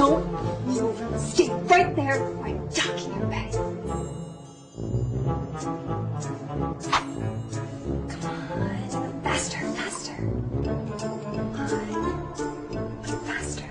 Don't move. Stay right there or I'm docking your bed. Come on. Faster, faster. Come on. Faster.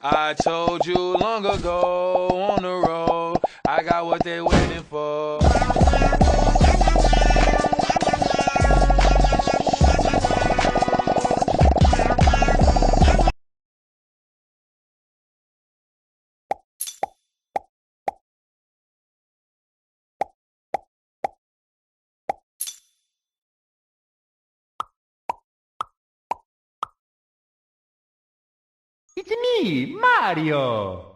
I told you long ago on the road, I got what they waiting for. It's me, Mario!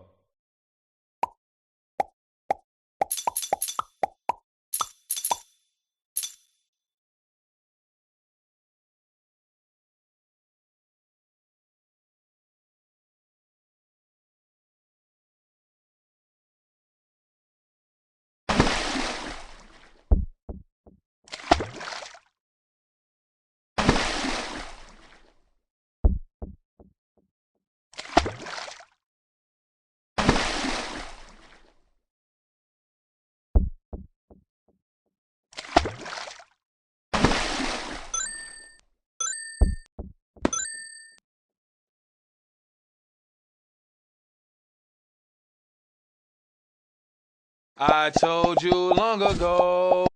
I told you long ago.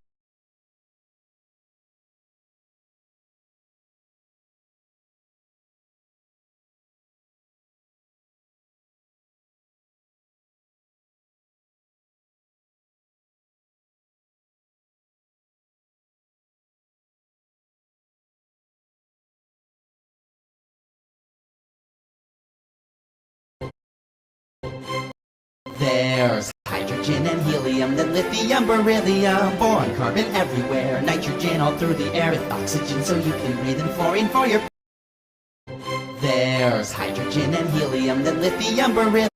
There's hydrogen and helium, then lithium, beryllium, boron, carbon everywhere, nitrogen all through the air with oxygen so you can breathe, and fluorine for your... There's hydrogen and helium, then lithium, beryllium.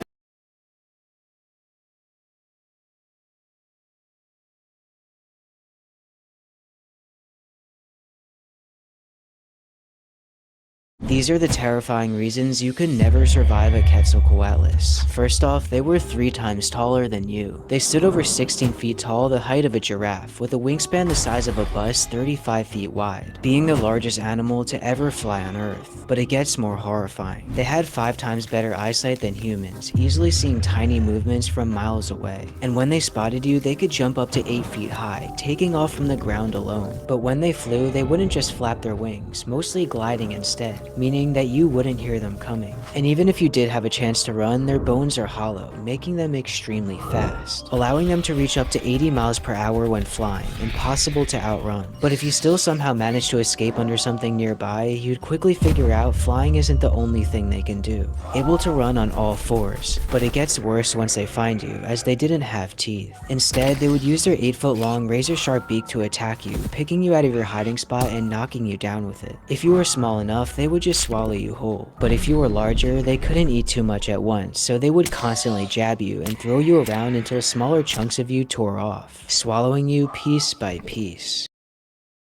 These are the terrifying reasons you could never survive a Quetzalcoatlus. First off, they were 3 times taller than you. They stood over 16 feet tall, the height of a giraffe, with a wingspan the size of a bus 35 feet wide, being the largest animal to ever fly on Earth. But it gets more horrifying. They had 5 times better eyesight than humans, easily seeing tiny movements from miles away. And when they spotted you, they could jump up to 8 feet high, taking off from the ground alone. But when they flew, they wouldn't just flap their wings, mostly gliding instead, meaning that you wouldn't hear them coming. And even if you did have a chance to run, their bones are hollow, making them extremely fast, allowing them to reach up to 80 miles per hour when flying, impossible to outrun. But if you still somehow manage to escape under something nearby, you'd quickly figure out flying isn't the only thing they can do. Able to run on all 4s, but it gets worse once they find you, as they didn't have teeth. Instead, they would use their 8-foot-long razor-sharp beak to attack you, picking you out of your hiding spot and knocking you down with it. If you were small enough, they would just swallow you whole. But if you were larger, they couldn't eat too much at once, so they would constantly jab you and throw you around until smaller chunks of you tore off, swallowing you piece by piece.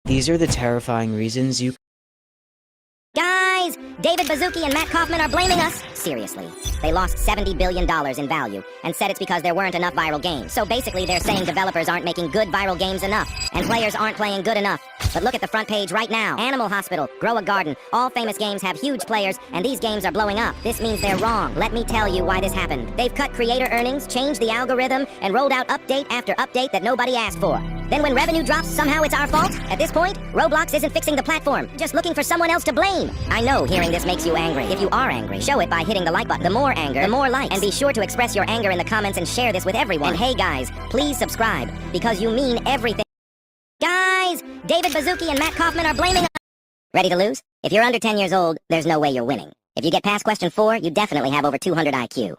These are the terrifying reasons you... Guys, David Baszucki and Matt Kaufman are blaming us. Seriously. They lost $70 billion in value and said it's because there weren't enough viral games. So basically they're saying developers aren't making good viral games enough and players aren't playing good enough. But look at the front page right now. Animal Hospital, Grow a Garden, all famous games have huge players and these games are blowing up. This means they're wrong. Let me tell you why this happened. They've cut creator earnings, changed the algorithm, and rolled out update after update that nobody asked for. Then when revenue drops, somehow it's our fault? At this point, Roblox isn't fixing the platform, just looking for someone else to blame. I know hearing this makes you angry. If you are angry, show it by hitting the like button. The more anger, the more likes. And be sure to express your anger in the comments and share this with everyone. And hey guys, please subscribe, because you mean everything. Guys, David Baszucki and Matt Kaufman are blaming us. Ready to lose? If you're under 10 years old, there's no way you're winning. If you get past question 4, you definitely have over 200 IQ.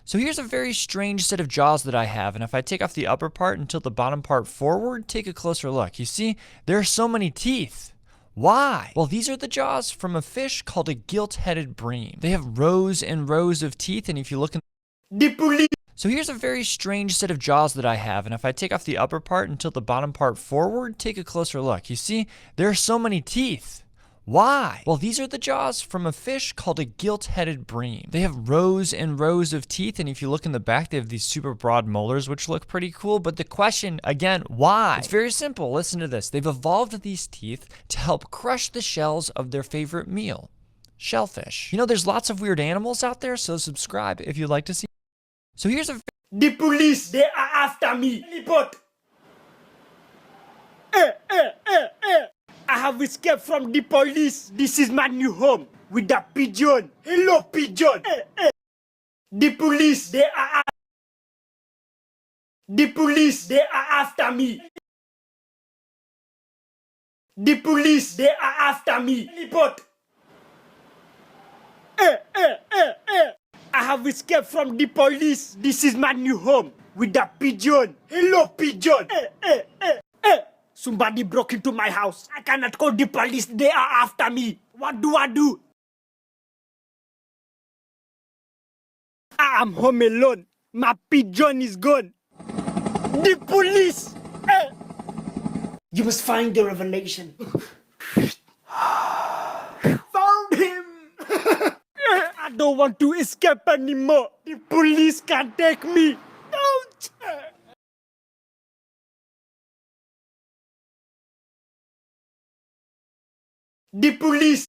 So here's a very strange set of jaws that I have, and if I take off the upper part and tilt the bottom part forward, take a closer look. You see, there are so many teeth. Why? Well, these are the jaws from a fish called a gilt-headed bream. They have rows and rows of teeth, and if you look in... So here's a very strange set of jaws that I have, and if I take off the upper part and tilt the bottom part forward, take a closer look. You see, there are so many teeth. Why? Well, these are the jaws from a fish called a gilt-headed bream. They have rows and rows of teeth, and if you look in the back, they have these super broad molars, which look pretty cool. But the question, again, why? It's very simple. Listen to this. They've evolved these teeth to help crush the shells of their favorite meal, shellfish. You know, there's lots of weird animals out there, so subscribe if you'd like to see. So here's a... The police, they are after me. Report. I have escaped from the police. This is my new home with the pigeon. Hello, pigeon. The police, they are... The police, they are after me. The police, they are after me. Report. I have escaped from the police. This is my new home with the pigeon. Hello, pigeon. Somebody broke into my house. I cannot call the police. They are after me. What do I do? I am home alone. My pigeon is gone. The police. You must find the revelation. Found him. I don't want to escape anymore. The police can't take me. Don't. The police.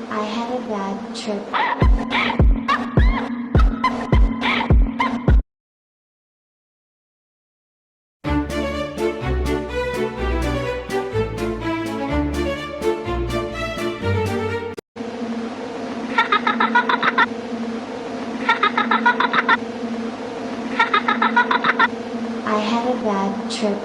I had a bad trip. I had a bad trip.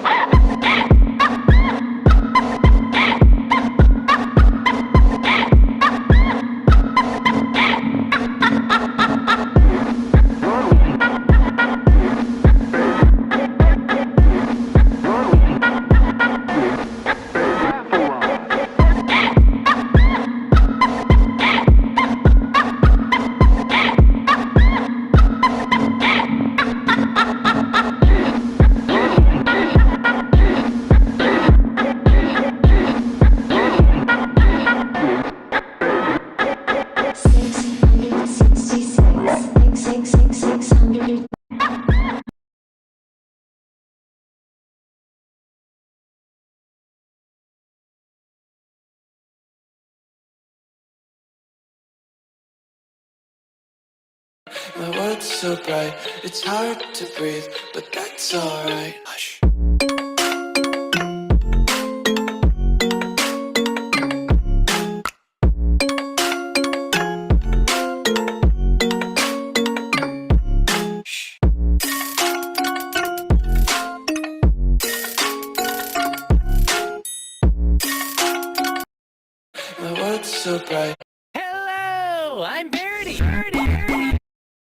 My world's so bright, it's hard to breathe, but that's alright. Hush. My world's so bright. Hello, I'm Birdie.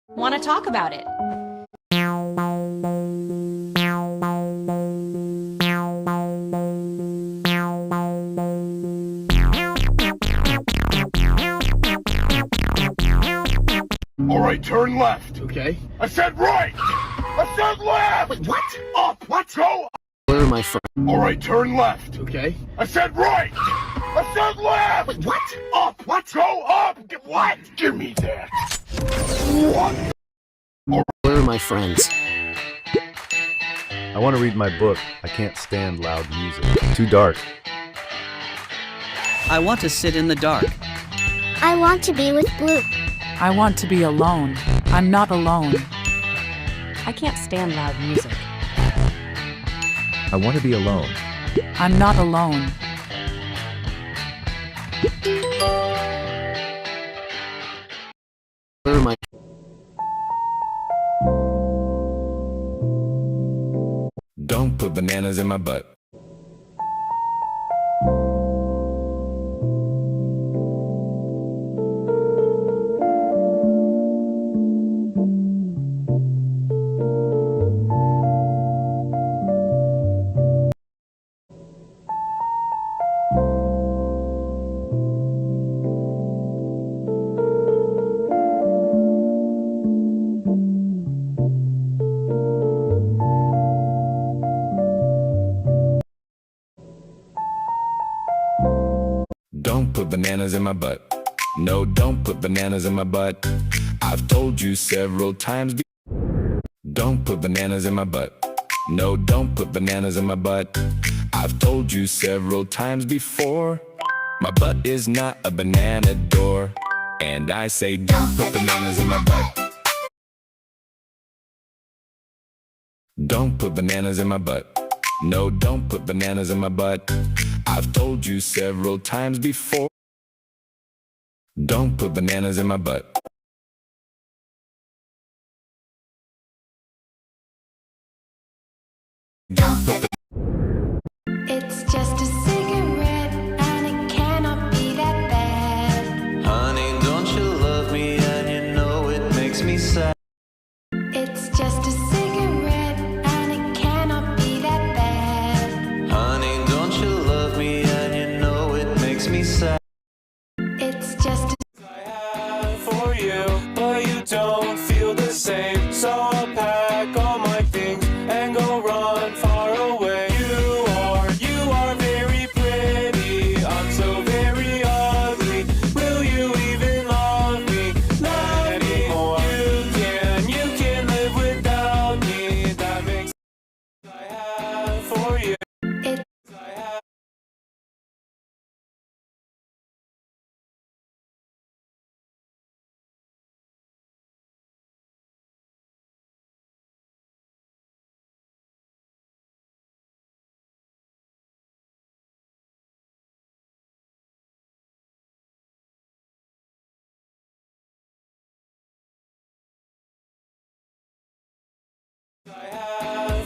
Want to talk about it? All right, turn left. Okay. I said right. I said left. Wait, what? Up. What? Go. Where am I from? All right, turn left. Okay. I said right. I said left. Wait, what? Up. What? Go up. What? Give me that. What? Where are my friends? I want to read my book. I can't stand loud music. Too dark. I want to sit in the dark. I want to be with Blue. I want to be alone. I'm not alone. I can't stand loud music. I want to be alone. I'm not alone. Where am I? Don't put bananas in my butt. put bananas in my butt. No, don't put bananas in my butt. I've told you several times. Don't put bananas in my butt. No, don't put bananas in my butt. I've told you several times before. My butt is not a banana door. And I say don't put bananas in my butt. Don't put bananas in my butt. No, don't put bananas in my butt. I've told you several times before. Don't put bananas in my butt. Don't put It's just a cigarette, and it cannot be that bad. Honey, don't you love me and you know it makes me sad? It's just a cigarette, and it cannot be that bad. Honey, don't you love me and you know it makes me sad? It's just for you, but you don't feel the same. So I'll pack all my things and go run far away. You are very pretty. I'm so very ugly. Will you even love me? Love me more. You can live without me. That makes I have for you.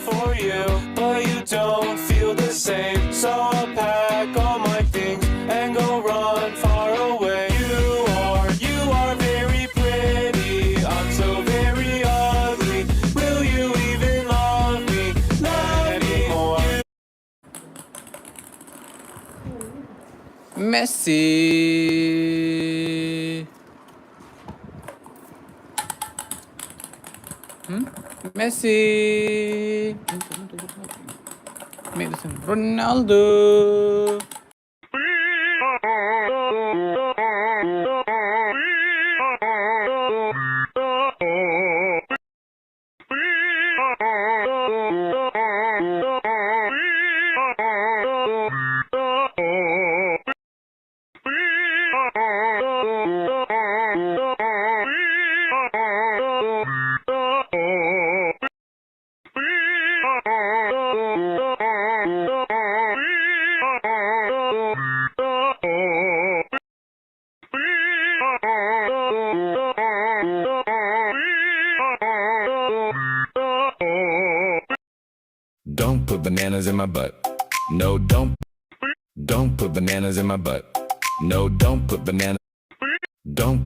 For you, but you don't feel the same. So I'll pack all my things and go run far away. You are very pretty. I'm so very ugly. Will you even love me? Love me more. Messi. Messi. Ronaldo. Don't put bananas in my butt. No, don't put bananas in my butt. No, don't put bananas. Don't.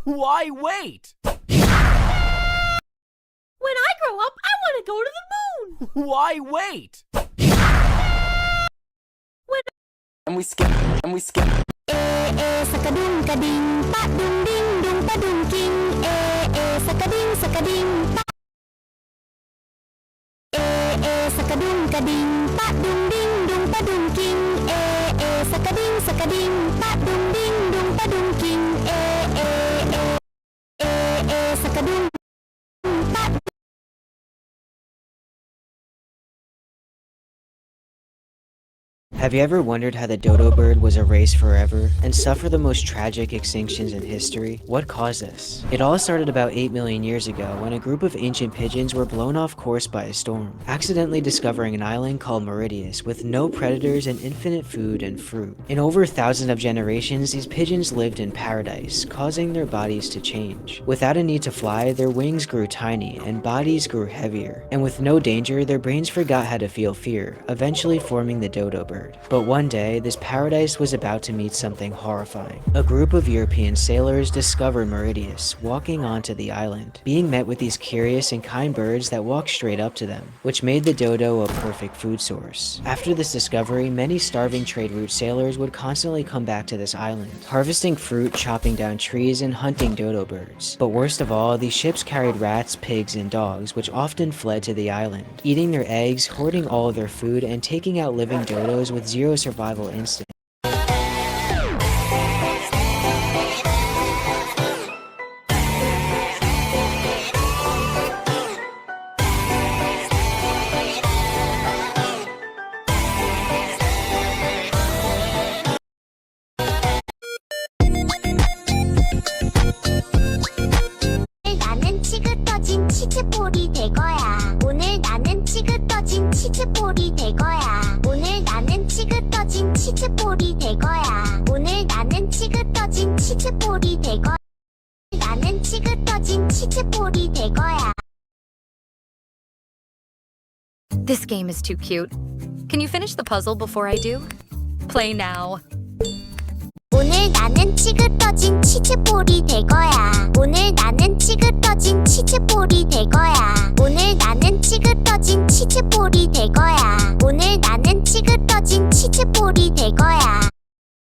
Why wait? When I grow up, I want to go to the moon. Why wait? And we skip. Sakading kading, pa dung ding dung pa dung king. Sakading sakading. sakading, pa dung ding dung pa dung king, sakading, sakading, pa dung ding dung pa dung king, sakading, pa. Have you ever wondered how the dodo bird was erased forever and suffered the most tragic extinctions in history? What caused this? It all started about 8 million years ago when a group of ancient pigeons were blown off course by a storm, accidentally discovering an island called Mauritius with no predators and infinite food and fruit. In over thousands of generations, these pigeons lived in paradise, causing their bodies to change. Without a need to fly, their wings grew tiny and bodies grew heavier, and with no danger, their brains forgot how to feel fear, eventually forming the dodo bird. But one day, this paradise was about to meet something horrifying. A group of European sailors discovered Mauritius, walking onto the island, being met with these curious and kind birds that walked straight up to them, which made the dodo a perfect food source. After this discovery, many starving trade route sailors would constantly come back to this island, harvesting fruit, chopping down trees, and hunting dodo birds. But worst of all, these ships carried rats, pigs, and dogs, which often fled to the island, eating their eggs, hoarding all of their food, and taking out living dodos with zero survival instinct. 나는 치긋떠진 치즈볼이 될 거야. 오늘 나는 치긋떠진 치즈볼이 될 거야. 오늘 나는 치긋떠진 치즈볼이 될 거야. 오늘 나는 치긋떠진 치즈볼이 될 거야. 나는 치긋떠진 치즈볼이 될 거야. This game is too cute. Can you finish the puzzle before I do? Play now. 오늘 나는 치긋떠진 치즈볼이 될 거야. 오늘 나는 치긋떠진 치즈볼이 될 거야. 오늘 나는 치긋떠진 치즈볼이 될 거야. 오늘 나는 치긋떠진 치즈볼이 될 거야.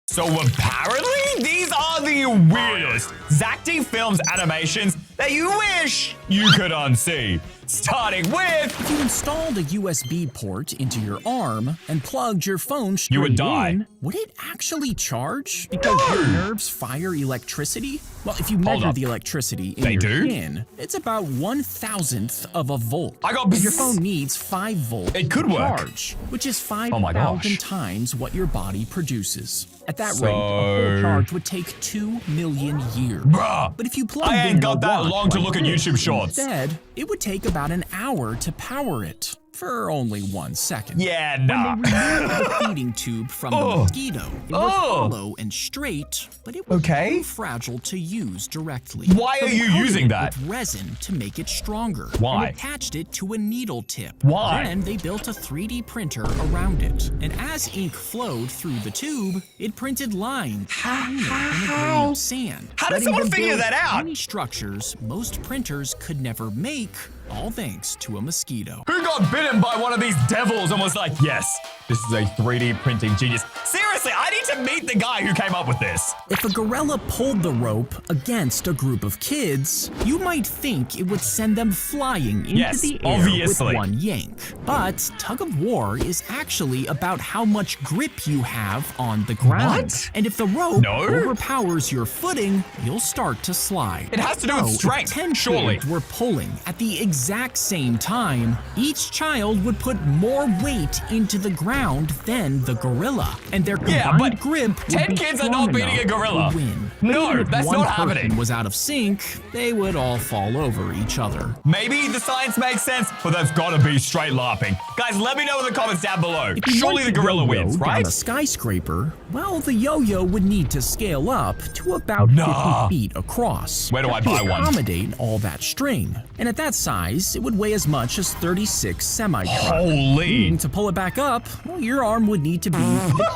So apparently, these are the weirdest Zacti Films animations that you wish you could unsee. Starting with... If you installed a USB port into your arm and plugged your phone straight You would die. in, would it actually charge? Because your nerves fire electricity? Well, if you measure the electricity in your skin, it's about 1/1000th of a volt. And your phone needs 5 volts to charge, which is 5,000 times what your body produces. At that rate, a full charge would take 2 million years. But if you plugged I ain't in got a that watch long to like look at this YouTube Shorts. Instead, it would take about an hour to power it. For only 1 second. Yeah, nah. When they removed the feeding tube from the mosquito, it was hollow and straight, but it was too fragile to use directly. Why are you using that? With resin to make it stronger. Why? And attached it to a needle tip. Why? Then they built a 3D printer around it. And as ink flowed through the tube, it printed lines in a grain of sand. How did letting someone them figure build that out? Tiny structures most printers could never make, all thanks to a mosquito. Who got bitten by one of these devils and was like, yes, this is a 3D printing genius. Seriously, I need to meet the guy who came up with this. If a gorilla pulled the rope against a group of kids, you might think it would send them flying into the air with one yank. But tug of war is actually about how much grip you have on the ground. What? And if the rope overpowers your footing, you'll start to slide. It has to do with strength, if 10 surely. kids were pulling at the exact same time, each child would put more weight into the ground than the gorilla, and their combined grip would 10 be kids are strong not beating enough a gorilla. to win. No, Even if that's one not person happening. was out of sync, they would all fall over each other. Maybe the science makes sense, but that's gotta be straight LARPing. Guys, let me know in the comments down below. If you Surely the want to gorilla yo-yo wins, down right? a skyscraper, well, the yo-yo would need to scale up to about 50 feet across. Where do I to buy one? accommodate all that string. And at that size, it would weigh as much as 36 semi-trucks. Holy! To pull it back up, well, your arm would need to be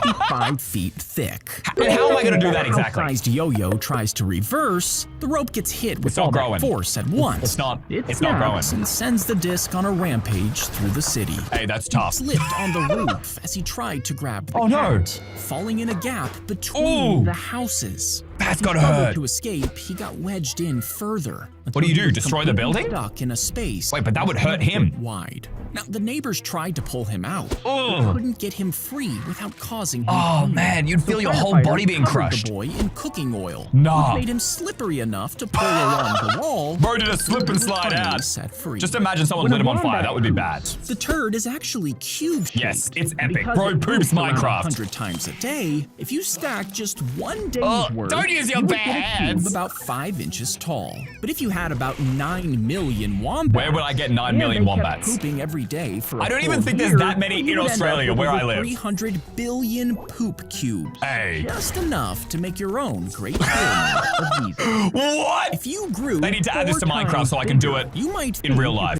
55 feet thick. And how am I gonna do that exactly? When a outsized yo-yo tries to reverse, the rope gets hit with all that force at once. It's not It growing. snaps and sends the disc on a rampage through the city. Hey, that's tough. He slipped on the roof as he tried to grab the Oh, no. cat, falling in a gap between the houses. That's He gotta struggled hurt. to escape, he got wedged in further. What do you until he do, was destroy the completely building? Stuck in a space. Wait, but that would hurt him. Wide. Now, the neighbors tried to pull him out, but Ugh. couldn't get him free without causing him Oh pain. man, you'd feel The your whole firefighters body being covered crushed. the boy in cooking oil, Nah. which made him slippery enough to pull along the wall. Bro did a slip and He was slide finally out. Set free. Just imagine someone lit him on fire. That would be bad. The turd is actually cube-shaped. Yes, it's epic. Because Bro it poops poops around Minecraft. 100 times a day. If you stack just one day's Oh, worth, don't use your you would bare get a hands. cube about 5 inches tall. But if you had about 9 million wombats, Where would I get 9 million and they kept wombats? pooping every day for I a don't even full think there's year, that many you in would end Australia up with where I over live. 300 billion poop cubes. Hey. Just enough to make your own Great Pyramid of Giza. What? If you grew They need to add this to 4 Minecraft times so I can do bigger, it you might in real think you life.